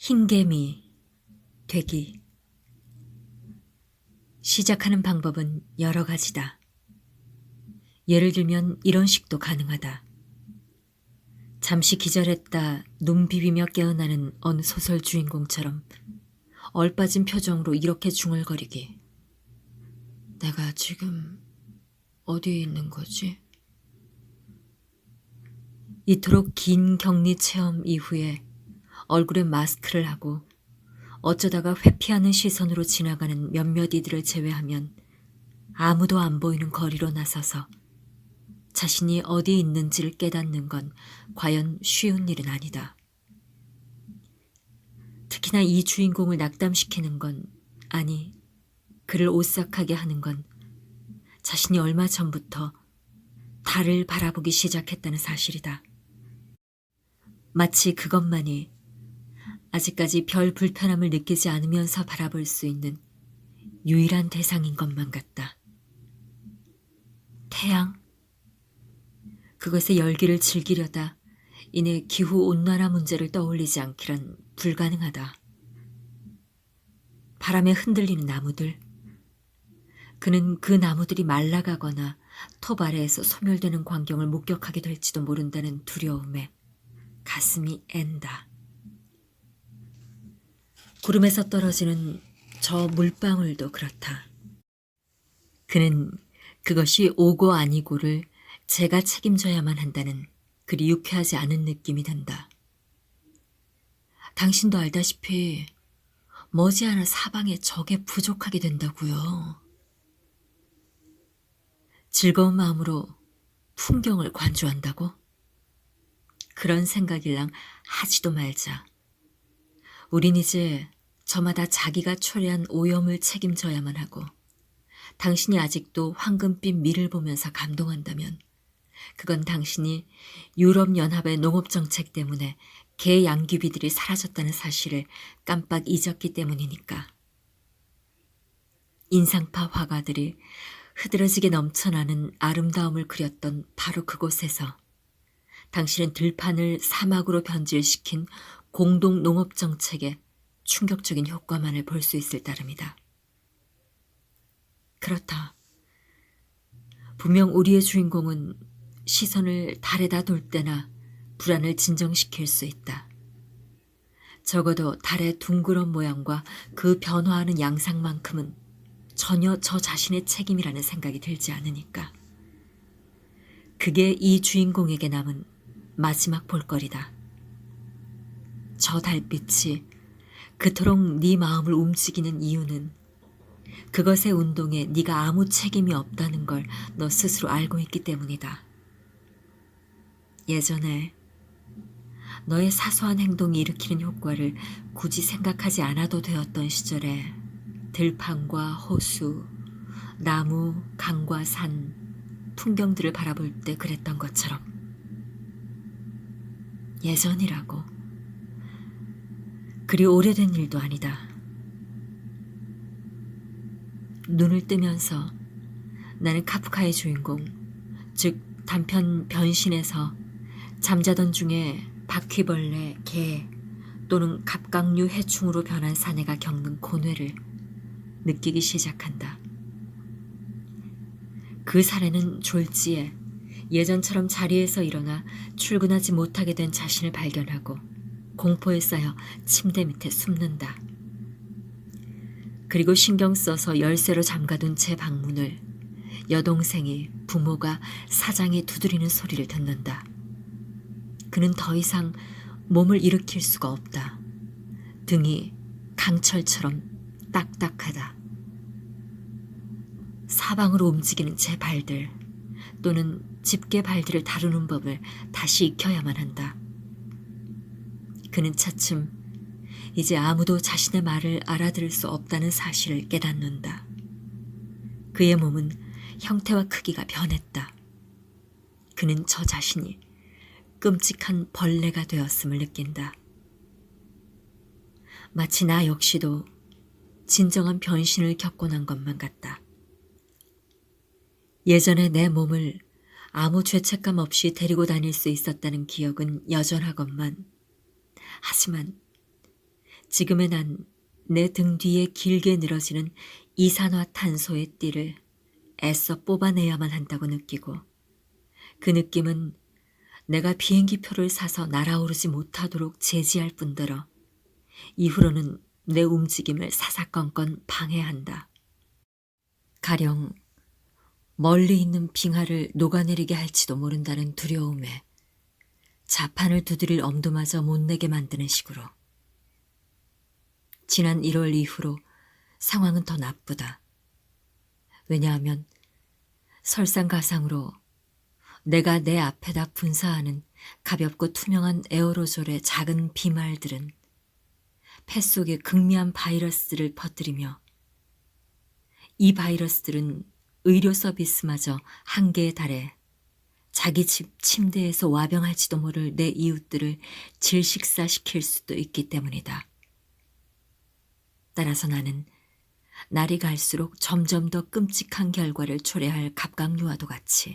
흰개미 되기. 시작하는 방법은 여러 가지다. 예를 들면 이런 식도 가능하다. 잠시 기절했다 눈 비비며 깨어나는 어느 소설 주인공처럼 얼빠진 표정으로 이렇게 중얼거리기. 내가 지금 어디에 있는 거지? 이토록 긴 격리 체험 이후에 얼굴에 마스크를 하고 어쩌다가 회피하는 시선으로 지나가는 몇몇 이들을 제외하면 아무도 안 보이는 거리로 나서서 자신이 어디 있는지를 깨닫는 건 과연 쉬운 일은 아니다. 특히나 이 주인공을 낙담시키는 건, 아니, 그를 오싹하게 하는 건 자신이 얼마 전부터 달을 바라보기 시작했다는 사실이다. 마치 그것만이 아직까지 별 불편함을 느끼지 않으면서 바라볼 수 있는 유일한 대상인 것만 같다. 태양? 그것의 열기를 즐기려다 이내 기후온난화 문제를 떠올리지 않기란 불가능하다. 바람에 흔들리는 나무들. 그는 그 나무들이 말라가거나 톱 아래에서 소멸되는 광경을 목격하게 될지도 모른다는 두려움에 가슴이 앤다. 구름에서 떨어지는 저 물방울도 그렇다. 그는 그것이 오고 아니고를 제가 책임져야만 한다는 그리 유쾌하지 않은 느낌이 든다. 당신도 알다시피 머지않아 사방에 적에 부족하게 된다고요. 즐거운 마음으로 풍경을 관조한다고? 그런 생각일랑 하지도 말자. 우린 이제 저마다 자기가 초래한 오염을 책임져야만 하고 당신이 아직도 황금빛 밀을 보면서 감동한다면 그건 당신이 유럽연합의 농업정책 때문에 개 양귀비들이 사라졌다는 사실을 깜빡 잊었기 때문이니까. 인상파 화가들이 흐드러지게 넘쳐나는 아름다움을 그렸던 바로 그곳에서 당신은 들판을 사막으로 변질시킨 공동 농업정책의 충격적인 효과만을 볼 수 있을 따름이다. 그렇다. 분명 우리의 주인공은 시선을 달에다 둘 때나 불안을 진정시킬 수 있다. 적어도 달의 둥그런 모양과 그 변화하는 양상만큼은 전혀 저 자신의 책임이라는 생각이 들지 않으니까. 그게 이 주인공에게 남은 마지막 볼거리다. 저 달빛이 그토록 네 마음을 움직이는 이유는 그것의 운동에 네가 아무 책임이 없다는 걸 너 스스로 알고 있기 때문이다. 예전에 너의 사소한 행동이 일으키는 효과를 굳이 생각하지 않아도 되었던 시절에 들판과 호수, 나무, 강과 산, 풍경들을 바라볼 때 그랬던 것처럼. 예전이라고. 그리 오래된 일도 아니다. 눈을 뜨면서 나는 카프카의 주인공, 즉 단편 변신에서 잠자던 중에 바퀴벌레, 개 또는 갑각류 해충으로 변한 사내가 겪는 고뇌를 느끼기 시작한다. 그 사내는 졸지에 예전처럼 자리에서 일어나 출근하지 못하게 된 자신을 발견하고 공포에 쌓여 침대 밑에 숨는다. 그리고 신경 써서 열쇠로 잠가둔 제 방문을 여동생이, 부모가, 사장이 두드리는 소리를 듣는다. 그는 더 이상 몸을 일으킬 수가 없다. 등이 강철처럼 딱딱하다. 사방으로 움직이는 제 발들 또는 집게 발들을 다루는 법을 다시 익혀야만 한다. 그는 차츰 이제 아무도 자신의 말을 알아들을 수 없다는 사실을 깨닫는다. 그의 몸은 형태와 크기가 변했다. 그는 저 자신이 끔찍한 벌레가 되었음을 느낀다. 마치 나 역시도 진정한 변신을 겪고 난 것만 같다. 예전에 내 몸을 아무 죄책감 없이 데리고 다닐 수 있었다는 기억은 여전하건만, 하지만 지금의 난 내 등 뒤에 길게 늘어지는 이산화탄소의 띠를 애써 뽑아내야만 한다고 느끼고, 그 느낌은 내가 비행기표를 사서 날아오르지 못하도록 제지할 뿐더러 이후로는 내 움직임을 사사건건 방해한다. 가령 멀리 있는 빙하를 녹아내리게 할지도 모른다는 두려움에 자판을 두드릴 엄두마저 못 내게 만드는 식으로. 지난 1월 이후로 상황은 더 나쁘다. 왜냐하면 설상가상으로 내가 내 앞에다 분사하는 가볍고 투명한 에어로졸의 작은 비말들은 폐 속에 극미한 바이러스를 퍼뜨리며, 이 바이러스들은 의료 서비스마저 한계에 달해 자기 집 침대에서 와병할지도 모를 내 이웃들을 질식사시킬 수도 있기 때문이다. 따라서 나는 날이 갈수록 점점 더 끔찍한 결과를 초래할 갑각류와도 같이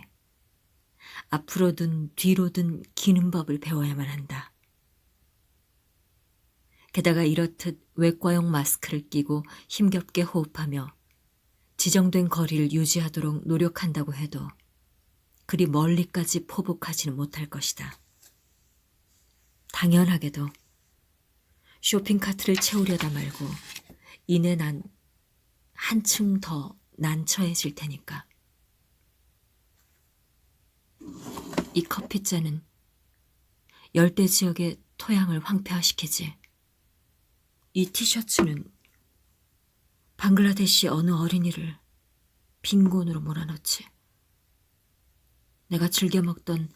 앞으로든 뒤로든 기는 법을 배워야만 한다. 게다가 이렇듯 외과용 마스크를 끼고 힘겹게 호흡하며 지정된 거리를 유지하도록 노력한다고 해도 그리 멀리까지 포복하지는 못할 것이다. 당연하게도 쇼핑카트를 채우려다 말고 이내 난 한층 더 난처해질 테니까. 이 커피잔은 열대 지역의 토양을 황폐화시키지. 이 티셔츠는 방글라데시 어느 어린이를 빈곤으로 몰아넣지. 내가 즐겨 먹던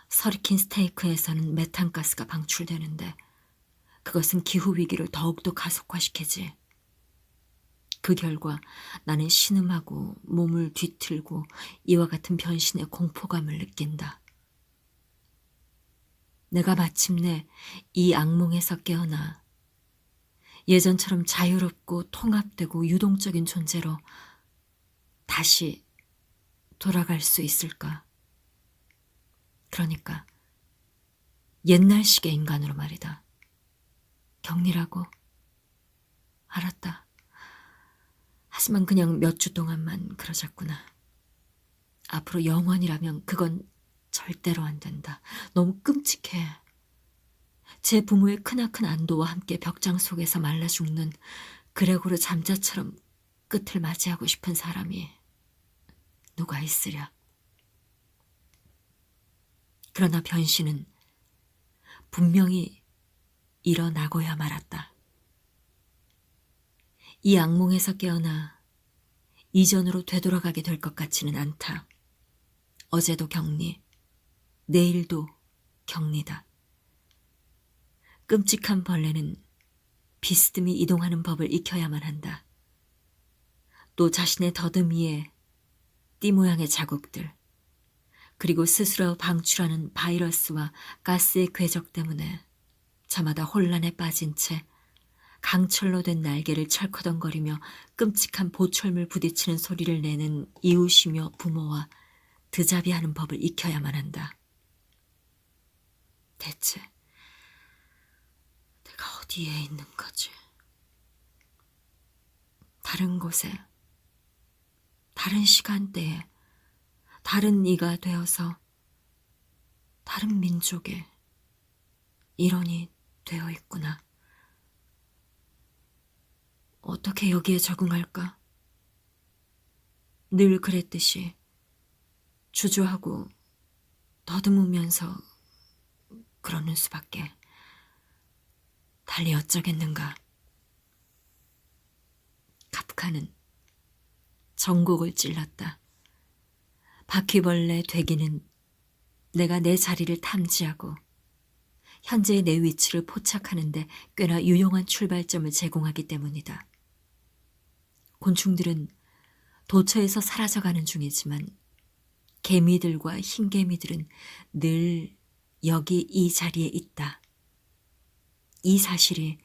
서리킨 스테이크에서는 메탄가스가 방출되는데 그것은 기후위기를 더욱더 가속화시키지. 그 결과 나는 신음하고 몸을 뒤틀고 이와 같은 변신의 공포감을 느낀다. 내가 마침내 이 악몽에서 깨어나 예전처럼 자유롭고 통합되고 유동적인 존재로 다시 돌아갈 수 있을까? 그러니까 옛날식의 인간으로 말이다. 격리라고? 알았다. 하지만 그냥 몇 주 동안만 그러자꾸나. 앞으로 영원이라면 그건 절대로 안 된다. 너무 끔찍해. 제 부모의 크나큰 안도와 함께 벽장 속에서 말라 죽는 그레고르 잠자처럼 끝을 맞이하고 싶은 사람이 누가 있으랴. 그러나 변신은 분명히 일어나고야 말았다. 이 악몽에서 깨어나 이전으로 되돌아가게 될 것 같지는 않다. 어제도 격리, 내일도 격리다. 끔찍한 벌레는 비스듬히 이동하는 법을 익혀야만 한다. 또 자신의 더듬이에 띠 모양의 자국들, 그리고 스스로 방출하는 바이러스와 가스의 궤적 때문에 저마다 혼란에 빠진 채 강철로 된 날개를 철커덩거리며 끔찍한 보철물 부딪히는 소리를 내는 이웃이며 부모와 드자비하는 법을 익혀야만 한다. 대체 내가 어디에 있는 거지? 다른 곳에, 다른 시간대에, 다른 이가 되어서 다른 민족의 일원이 되어 있구나. 어떻게 여기에 적응할까? 늘 그랬듯이 주저하고 더듬으면서 그러는 수밖에. 달리 어쩌겠는가. 카프카는 전곡을 찔렀다. 바퀴벌레 되기는 내가 내 자리를 탐지하고 현재의 내 위치를 포착하는데 꽤나 유용한 출발점을 제공하기 때문이다. 곤충들은 도처에서 사라져가는 중이지만 개미들과 흰개미들은 늘 여기 이 자리에 있다. 이 사실이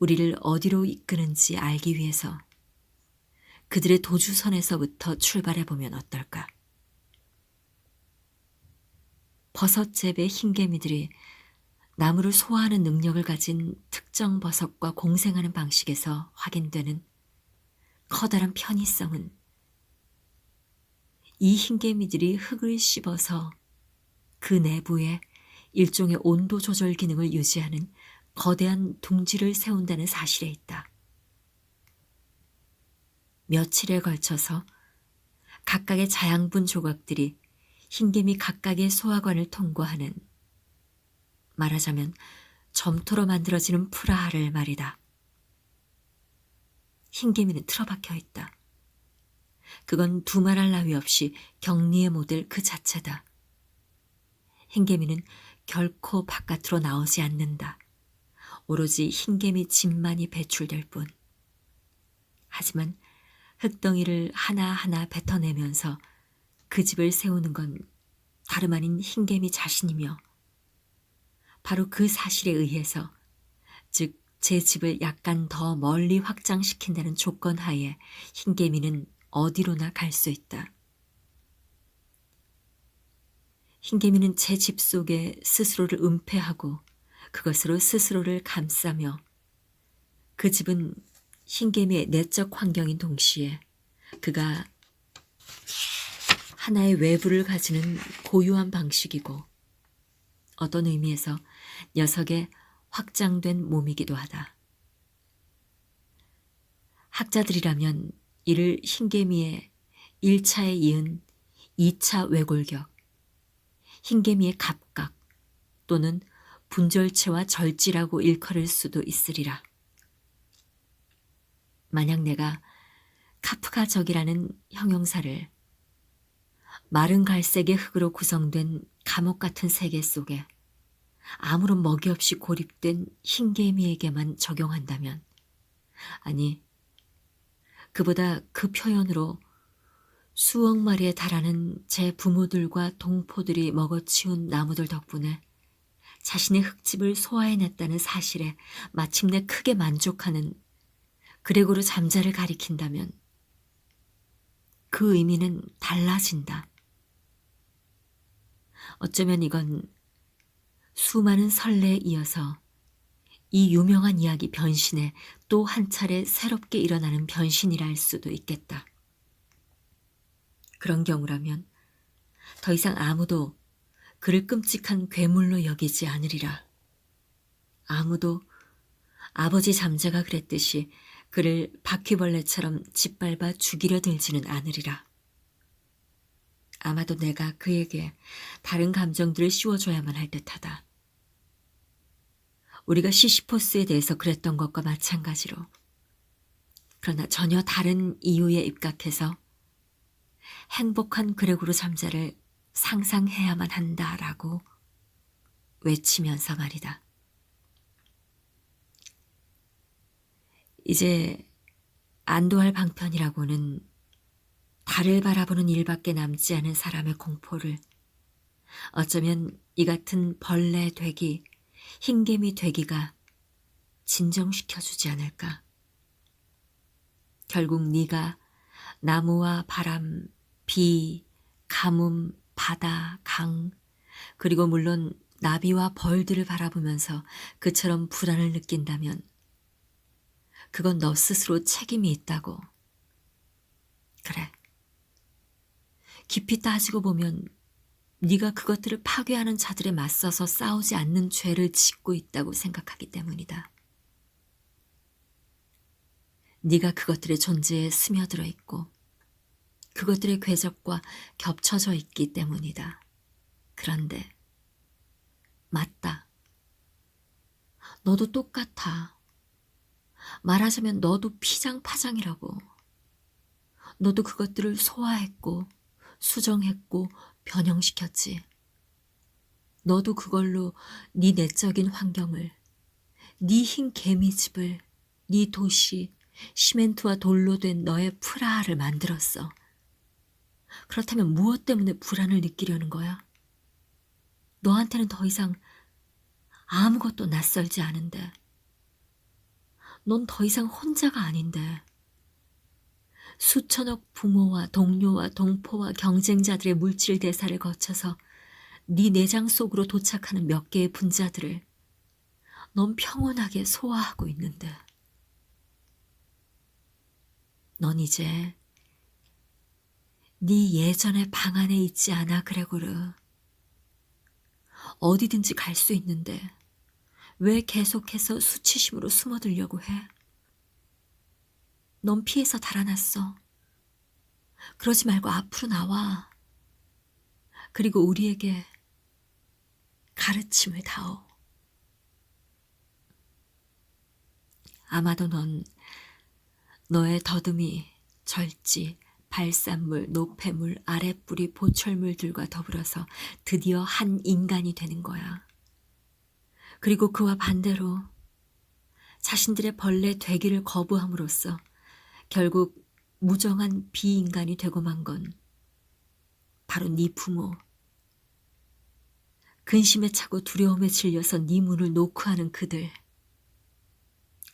우리를 어디로 이끄는지 알기 위해서 그들의 도주선에서부터 출발해보면 어떨까? 버섯잽의 흰개미들이 나무를 소화하는 능력을 가진 특정 버섯과 공생하는 방식에서 확인되는 커다란 편의성은 이 흰개미들이 흙을 씹어서 그 내부에 일종의 온도 조절 기능을 유지하는 거대한 둥지를 세운다는 사실에 있다. 며칠에 걸쳐서 각각의 자양분 조각들이 흰개미 각각의 소화관을 통과하는, 말하자면 점토로 만들어지는 프라하를 말이다. 흰개미는 틀어박혀 있다. 그건 두말할 나위 없이 격리의 모델 그 자체다. 흰개미는 결코 바깥으로 나오지 않는다. 오로지 흰개미 집만이 배출될 뿐. 하지만 흙덩이를 하나하나 뱉어내면서 그 집을 세우는 건 다름 아닌 흰개미 자신이며, 바로 그 사실에 의해서, 즉 제 집을 약간 더 멀리 확장시킨다는 조건 하에 흰개미는 어디로나 갈 수 있다. 흰개미는 제 집 속에 스스로를 은폐하고 그것으로 스스로를 감싸며, 그 집은 흰개미의 내적 환경인 동시에 그가 하나의 외부를 가지는 고유한 방식이고, 어떤 의미에서 녀석의 확장된 몸이기도 하다. 학자들이라면 이를 흰개미의 1차에 이은 2차 외골격, 흰개미의 갑각 또는 분절체와 절지라고 일컬을 수도 있으리라. 만약 내가 카프카적이라는 형용사를 마른 갈색의 흙으로 구성된 감옥 같은 세계 속에 아무런 먹이 없이 고립된 흰개미에게만 적용한다면, 아니, 그보다 그 표현으로 수억 마리에 달하는 제 부모들과 동포들이 먹어치운 나무들 덕분에 자신의 흙집을 소화해냈다는 사실에 마침내 크게 만족하는 그레고르 잠자를 가리킨다면 그 의미는 달라진다. 어쩌면 이건 수많은 설레에 이어서 이 유명한 이야기 변신에 또 한 차례 새롭게 일어나는 변신이라 할 수도 있겠다. 그런 경우라면 더 이상 아무도 그를 끔찍한 괴물로 여기지 않으리라. 아무도 아버지 잠자가 그랬듯이 그를 바퀴벌레처럼 짓밟아 죽이려 들지는 않으리라. 아마도 내가 그에게 다른 감정들을 씌워줘야만 할 듯하다. 우리가 시시포스에 대해서 그랬던 것과 마찬가지로, 그러나 전혀 다른 이유에 입각해서 행복한 그레고르 잠자를 상상해야만 한다라고 외치면서 말이다. 이제 안도할 방편이라고는 달을 바라보는 일밖에 남지 않은 사람의 공포를 어쩌면 이 같은 벌레 되기, 흰개미 되기가 진정시켜주지 않을까. 결국 네가 나무와 바람, 비, 가뭄, 바다, 강, 그리고 물론 나비와 벌들을 바라보면서 그처럼 불안을 느낀다면 그건 너 스스로 책임이 있다고. 그래. 깊이 따지고 보면 네가 그것들을 파괴하는 자들에 맞서서 싸우지 않는 죄를 짓고 있다고 생각하기 때문이다. 네가 그것들의 존재에 스며들어 있고 그것들의 궤적과 겹쳐져 있기 때문이다. 그런데 맞다. 너도 똑같아. 말하자면 너도 피장파장이라고. 너도 그것들을 소화했고 수정했고 변형시켰지. 너도 그걸로 네 내적인 환경을, 네 흰 개미집을, 네 도시, 시멘트와 돌로 된 너의 프라하를 만들었어. 그렇다면 무엇 때문에 불안을 느끼려는 거야? 너한테는 더 이상 아무것도 낯설지 않은데. 넌 더 이상 혼자가 아닌데. 수천억 부모와 동료와 동포와 경쟁자들의 물질 대사를 거쳐서 네 내장 속으로 도착하는 몇 개의 분자들을 넌 평온하게 소화하고 있는데 넌 이제 네 예전의 방 안에 있지 않아, 그레고르. 어디든지 갈 수 있는데 왜 계속해서 수치심으로 숨어들려고 해? 넌 피해서 달아났어. 그러지 말고 앞으로 나와. 그리고 우리에게 가르침을 다오. 아마도 넌 너의 더듬이, 절지, 발산물, 노폐물, 아랫뿌리, 보철물들과 더불어서 드디어 한 인간이 되는 거야. 그리고 그와 반대로 자신들의 벌레 되기를 거부함으로써 결국 무정한 비인간이 되고 만 건 바로 네 부모. 근심에 차고 두려움에 질려서 네 문을 노크하는 그들.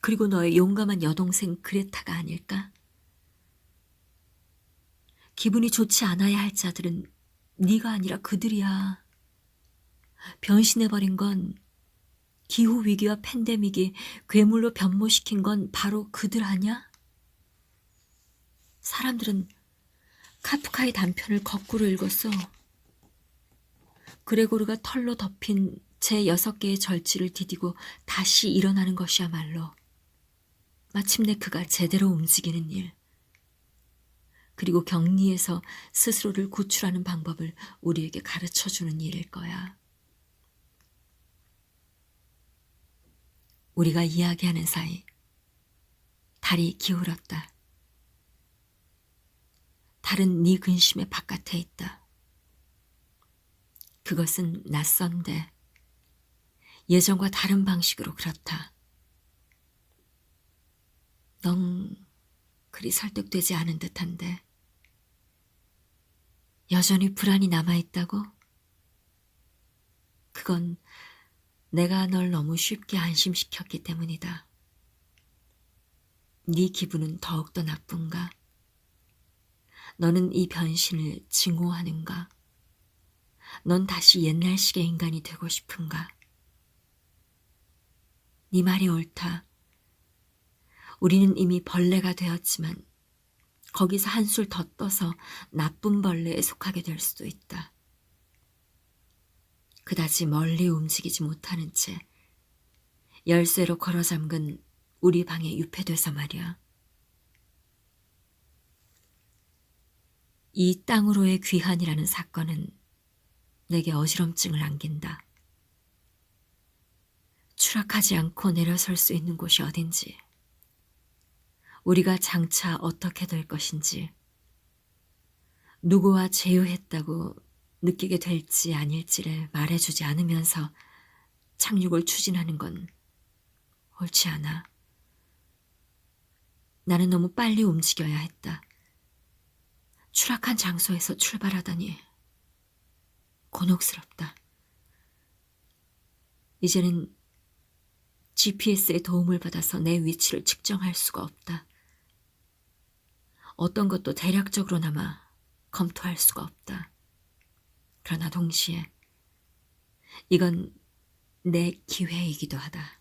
그리고 너의 용감한 여동생 그레타가 아닐까? 기분이 좋지 않아야 할 자들은 네가 아니라 그들이야. 변신해버린 건, 기후위기와 팬데믹이 괴물로 변모시킨 건 바로 그들 아냐? 사람들은 카프카의 단편을 거꾸로 읽었어. 그레고르가 털로 덮인 제 6개의 절지를 디디고 다시 일어나는 것이야말로 마침내 그가 제대로 움직이는 일, 그리고 격리에서 스스로를 구출하는 방법을 우리에게 가르쳐주는 일일 거야. 우리가 이야기하는 사이 달이 기울었다. 달은 네 근심의 바깥에 있다. 그것은 낯선데 예전과 다른 방식으로 그렇다. 넌 그리 설득되지 않은 듯한데 여전히 불안이 남아있다고? 그건 내가 널 너무 쉽게 안심시켰기 때문이다. 네 기분은 더욱더 나쁜가? 너는 이 변신을 증오하는가? 넌 다시 옛날식의 인간이 되고 싶은가? 네 말이 옳다. 우리는 이미 벌레가 되었지만 거기서 한술 더 떠서 나쁜 벌레에 속하게 될 수도 있다. 그다지 멀리 움직이지 못하는 채 열쇠로 걸어 잠근 우리 방에 유폐돼서 말이야. 이 땅으로의 귀환이라는 사건은 내게 어지럼증을 안긴다. 추락하지 않고 내려설 수 있는 곳이 어딘지, 우리가 장차 어떻게 될 것인지, 누구와 제휴했다고 느끼게 될지 아닐지를 말해주지 않으면서 착륙을 추진하는 건 옳지 않아. 나는 너무 빨리 움직여야 했다. 추락한 장소에서 출발하다니 곤혹스럽다. 이제는 GPS의 도움을 받아서 내 위치를 측정할 수가 없다. 어떤 것도 대략적으로나마 검토할 수가 없다. 그러나 동시에 이건 내 기회이기도 하다.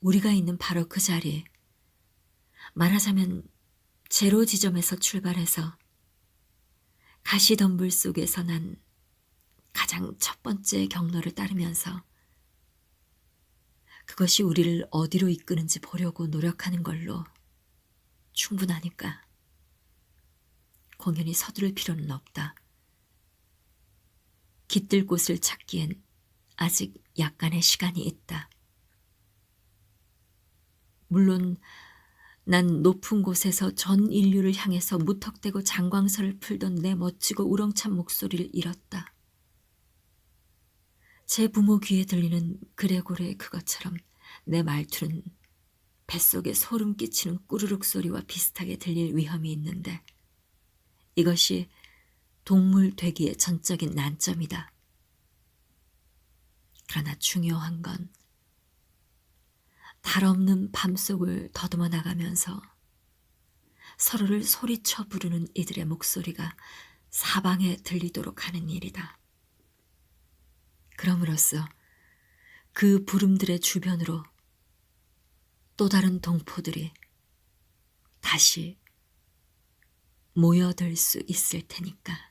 우리가 있는 바로 그 자리, 말하자면 제로 지점에서 출발해서 가시덤불 속에서 난 가장 첫 번째 경로를 따르면서 그것이 우리를 어디로 이끄는지 보려고 노력하는 걸로 충분하니까 공연히 서두를 필요는 없다. 깃들 곳을 찾기엔 아직 약간의 시간이 있다. 물론 난 높은 곳에서 전 인류를 향해서 무턱대고 장광설을 풀던 내 멋지고 우렁찬 목소리를 잃었다. 제 부모 귀에 들리는 그레고르의 그것처럼 내 말투는 뱃속에 소름 끼치는 꾸르륵 소리와 비슷하게 들릴 위험이 있는데 이것이 동물 되기의 전적인 난점이다. 그러나 중요한 건 달 없는 밤속을 더듬어 나가면서 서로를 소리쳐 부르는 이들의 목소리가 사방에 들리도록 하는 일이다. 그럼으로써 그 구름들의 주변으로 또 다른 동포들이 다시 모여들 수 있을 테니까.